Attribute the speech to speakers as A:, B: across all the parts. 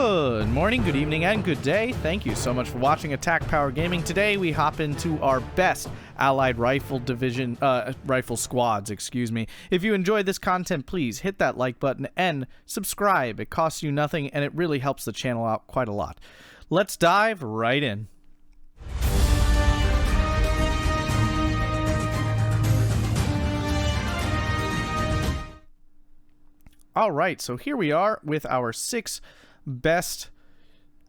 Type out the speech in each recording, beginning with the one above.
A: Good morning, good evening, and good day. Thank you so much for watching Attack Power Gaming. Today we hop into our best Allied rifle squads, excuse me. If you enjoyed this content, please hit that like button and subscribe. It costs you nothing and it really helps the channel out quite a lot. Let's dive right in. All right, so here we are with our 6 best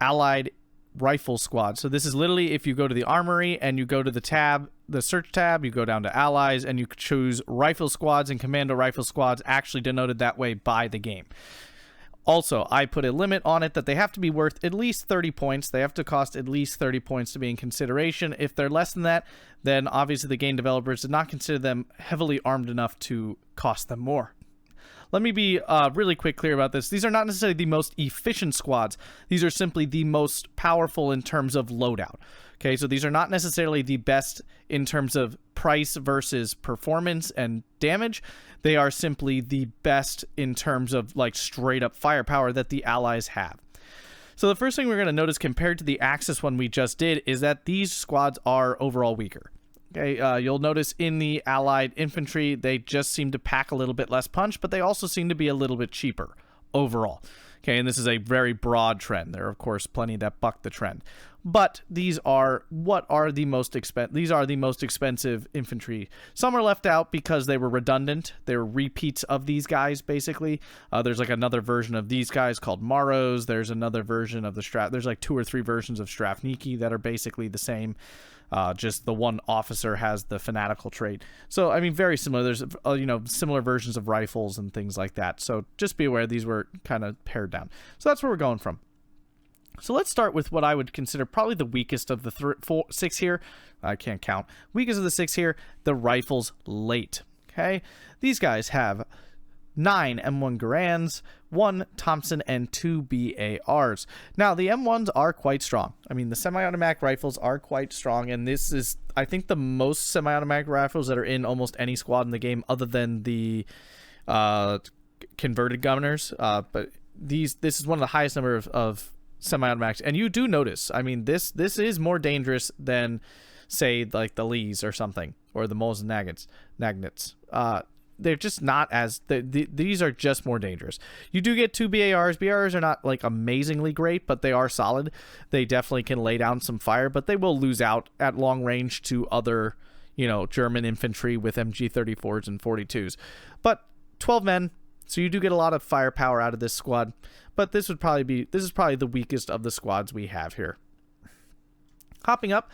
A: Allied rifle squads. So this is literally if you go to the armory and you go to the tab, the search tab, you go down to allies and you choose rifle squads, and commando rifle squads actually denoted that way by the game. Also, I put a limit on it that they have to be worth at least 30 points. They have to cost at least 30 points to be in consideration. If they're less than that, then obviously the game developers did not consider them heavily armed enough to cost them more. Let me be really clear about this. These are not necessarily the most efficient squads. These are simply the most powerful in terms of loadout. Okay, so these are not necessarily the best in terms of price versus performance and damage. They are simply the best in terms of like straight up firepower that the Allies have. So the first thing we're going to notice compared to the Axis one we just did is that these squads are overall weaker. Okay, you'll notice in the Allied infantry, they just seem to pack a little bit less punch, but they also seem to be a little bit cheaper overall. Okay, and this is a very broad trend. There are, of course, plenty that buck the trend. But these are the most expensive infantry. Some are left out because they were redundant. They were repeats of these guys, basically. There's like another version of these guys called Maros. There's another version of the There's like 2 or 3 versions of Strafniki that are basically the same. Just the one officer has the fanatical trait. So, I mean, very similar. There's, similar versions of rifles and things like that. So just be aware these were kind of pared down. So that's where we're going from. So let's start with what I would consider probably the weakest of the 6 here. I can't count. Weakest of the 6 here, the rifles late. Okay? These guys have 9 M1 Garands, 1 Thompson, and 2 BARs. Now, the M1s are quite strong. I mean, the semi-automatic rifles are quite strong, and this is, I think, the most semi-automatic rifles that are in almost any squad in the game other than the converted gunners. But this is one of the highest number of semi-automatics. And you do notice, I mean, this is more dangerous than, say, like the Lees or something, or the Mosin Nagnets. They're just not as these are just more dangerous. You do get 2 BARs. BARs are not like amazingly great, but they are solid. They definitely can lay down some fire, but they will lose out at long range to other, German infantry with MG34s and 42s. But 12 men, so you do get a lot of firepower out of this squad. But this is probably the weakest of the squads we have here. Hopping up,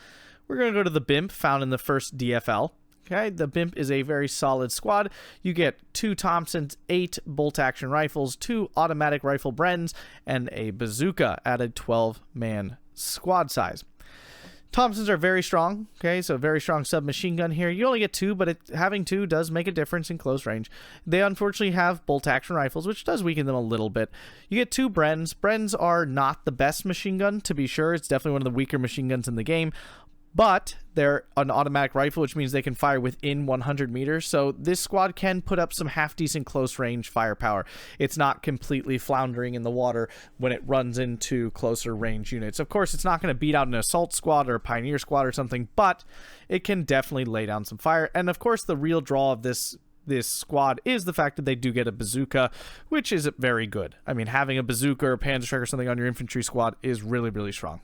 A: we're going to go to the BIMP found in the first DFL. Okay, the BIMP is a very solid squad. You get 2 Thompsons, 8 bolt-action rifles, 2 automatic rifle Brens, and a bazooka at a 12-man squad size. Thompsons are very strong. Okay, so very strong submachine gun here. You only get 2, but having 2 does make a difference in close range. They unfortunately have bolt-action rifles, which does weaken them a little bit. You get 2 Brens. Brens are not the best machine gun, to be sure. It's definitely one of the weaker machine guns in the game. But they're an automatic rifle, which means they can fire within 100 meters. So this squad can put up some half-decent close-range firepower. It's not completely floundering in the water when it runs into closer-range units. Of course, it's not going to beat out an assault squad or a pioneer squad or something, but it can definitely lay down some fire. And, of course, the real draw of this squad is the fact that they do get a bazooka, which is very good. I mean, having a bazooka or a Panzer Strike or something on your infantry squad is really, really strong.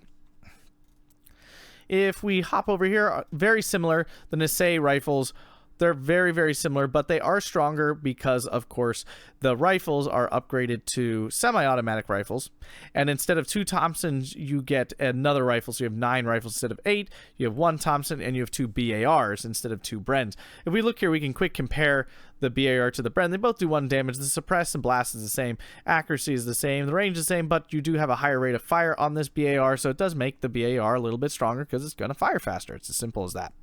A: If we hop over here, very similar, the Nisei rifles, they're very, very similar, but they are stronger because, of course, the rifles are upgraded to semi-automatic rifles. And instead of 2 Thompsons, you get another rifle. So you have 9 rifles instead of 8. You have 1 Thompson, and you have 2 BARs instead of 2 Brens. If we look here, we can quick compare the BAR to the Bren. They both do 1 damage. The suppress and blast is the same. Accuracy is the same. The range is the same, but you do have a higher rate of fire on this BAR, so it does make the BAR a little bit stronger because it's going to fire faster. It's as simple as that.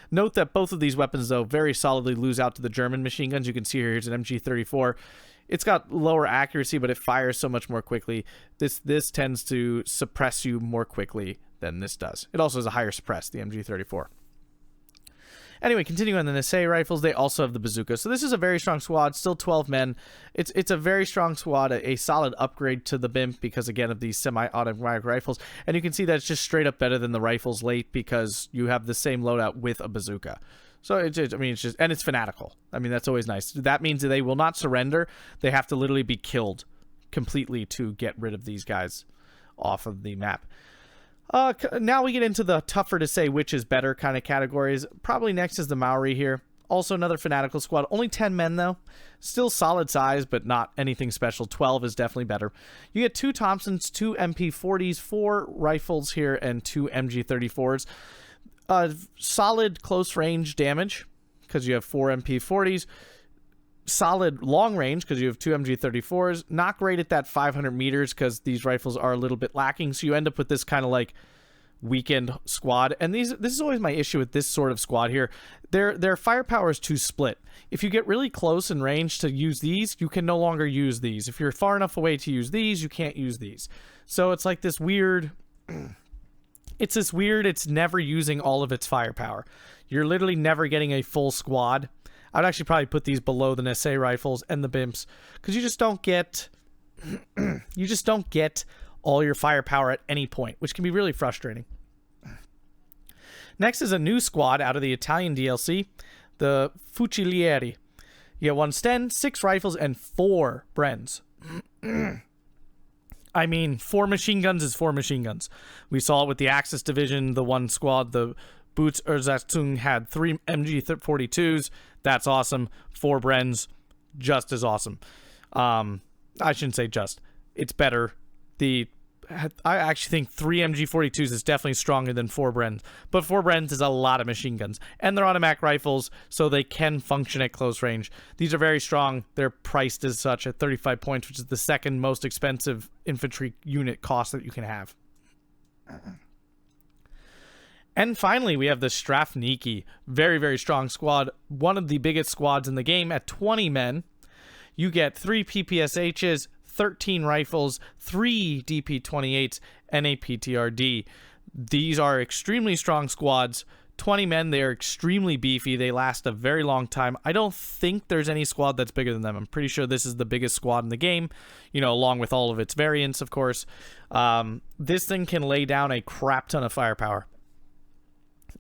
A: Note that both of these weapons, though, very solidly lose out to the German machine guns. You can see here, here's an MG34. It's got lower accuracy, but it fires so much more quickly. This tends to suppress you more quickly than this does. It also has a higher suppress, the MG34. Anyway, continuing on the Nisei rifles, they also have the bazooka. So this is a very strong squad, still 12 men. It's a very strong squad, a solid upgrade to the BIMP because, again, of these semi-automatic rifles. And you can see that it's just straight up better than the rifles late because you have the same loadout with a bazooka. So, it's just, and it's fanatical. I mean, that's always nice. That means that they will not surrender. They have to literally be killed completely to get rid of these guys off of the map. Now we get into the tougher to say which is better kind of categories. Probably next is the Maori here. Also another fanatical squad. Only 10 men, though. Still solid size, but not anything special. 12 is definitely better. You get 2 Thompsons, 2 MP40s, 4 rifles here, and 2 MG34s. Solid close range damage because you have 4 MP40s. Solid long range because you have 2 MG34s. Not great at that 500 meters because these rifles are a little bit lacking. So you end up with this kind of like weekend squad. And this is always my issue with this sort of squad here. Their firepower is too split. If you get really close in range to use these, you can no longer use these. If you're far enough away to use these, you can't use these. So it's like this weird... It's never using all of its firepower. You're literally never getting a full squad. I'd actually probably put these below the Nisei rifles and the BIMPs because you just don't get all your firepower at any point, which can be really frustrating. Next is a new squad out of the Italian DLC, the Fucilieri. You get 1 Sten, 6 rifles, and 4 Brens. I mean, 4 machine guns is 4 machine guns. We saw it with the Axis division, the one squad, the Boots Erzachtung had 3 MG42s. That's awesome. 4 Brens, just as awesome. I shouldn't say just. It's better. I actually think 3 MG42s is definitely stronger than 4 Brens. But 4 Brens is a lot of machine guns. And they're automatic rifles, so they can function at close range. These are very strong. They're priced as such at 35 points, which is the second most expensive infantry unit cost that you can have. And finally, we have the Strafniki. Very, very strong squad. One of the biggest squads in the game at 20 men. You get 3 PPSHs, 13 rifles, 3 DP28s, and a PTRD. These are extremely strong squads. 20 men, they're extremely beefy. They last a very long time. I don't think there's any squad that's bigger than them. I'm pretty sure this is the biggest squad in the game, along with all of its variants, of course. This thing can lay down a crap ton of firepower.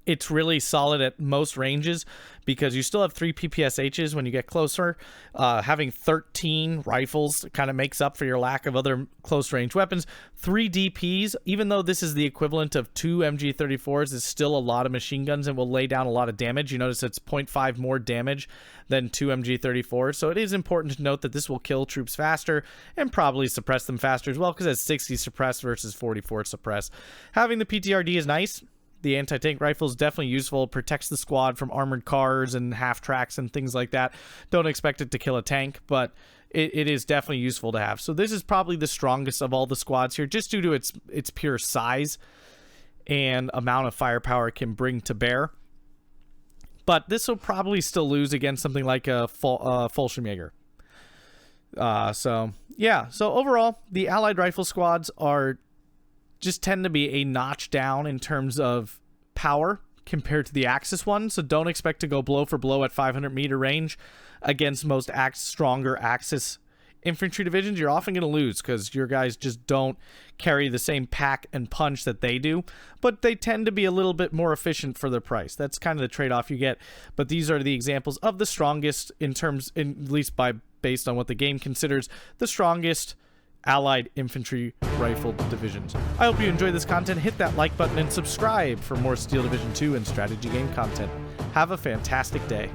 A: It's really solid at most ranges because you still have 3 PPSHs when you get closer. Having 13 rifles kind of makes up for your lack of other close range weapons. 3 DPs, even though this is the equivalent of 2 MG34s, is still a lot of machine guns and will lay down a lot of damage. You notice it's 0.5 more damage than 2 MG34s. So it is important to note that this will kill troops faster and probably suppress them faster as well because it's 60 suppress versus 44 suppress. Having the PTRD is nice. The anti-tank rifle is definitely useful. Protects the squad from armored cars and half-tracks and things like that. Don't expect it to kill a tank, but it is definitely useful to have. So this is probably the strongest of all the squads here, just due to its pure size and amount of firepower it can bring to bear. But this will probably still lose against something like a Fallschirmjäger. So overall, the Allied rifle squads just tend to be a notch down in terms of power compared to the Axis one. So don't expect to go blow for blow at 500 meter range against most stronger Axis infantry divisions. You're often going to lose because your guys just don't carry the same pack and punch that they do, but they tend to be a little bit more efficient for their price. That's kind of the trade-off you get. But these are the examples of the strongest at least based on what the game considers the strongest Allied infantry rifle divisions. I hope you enjoyed this content. Hit that like button and subscribe for more Steel Division 2 and strategy game content. Have a fantastic day.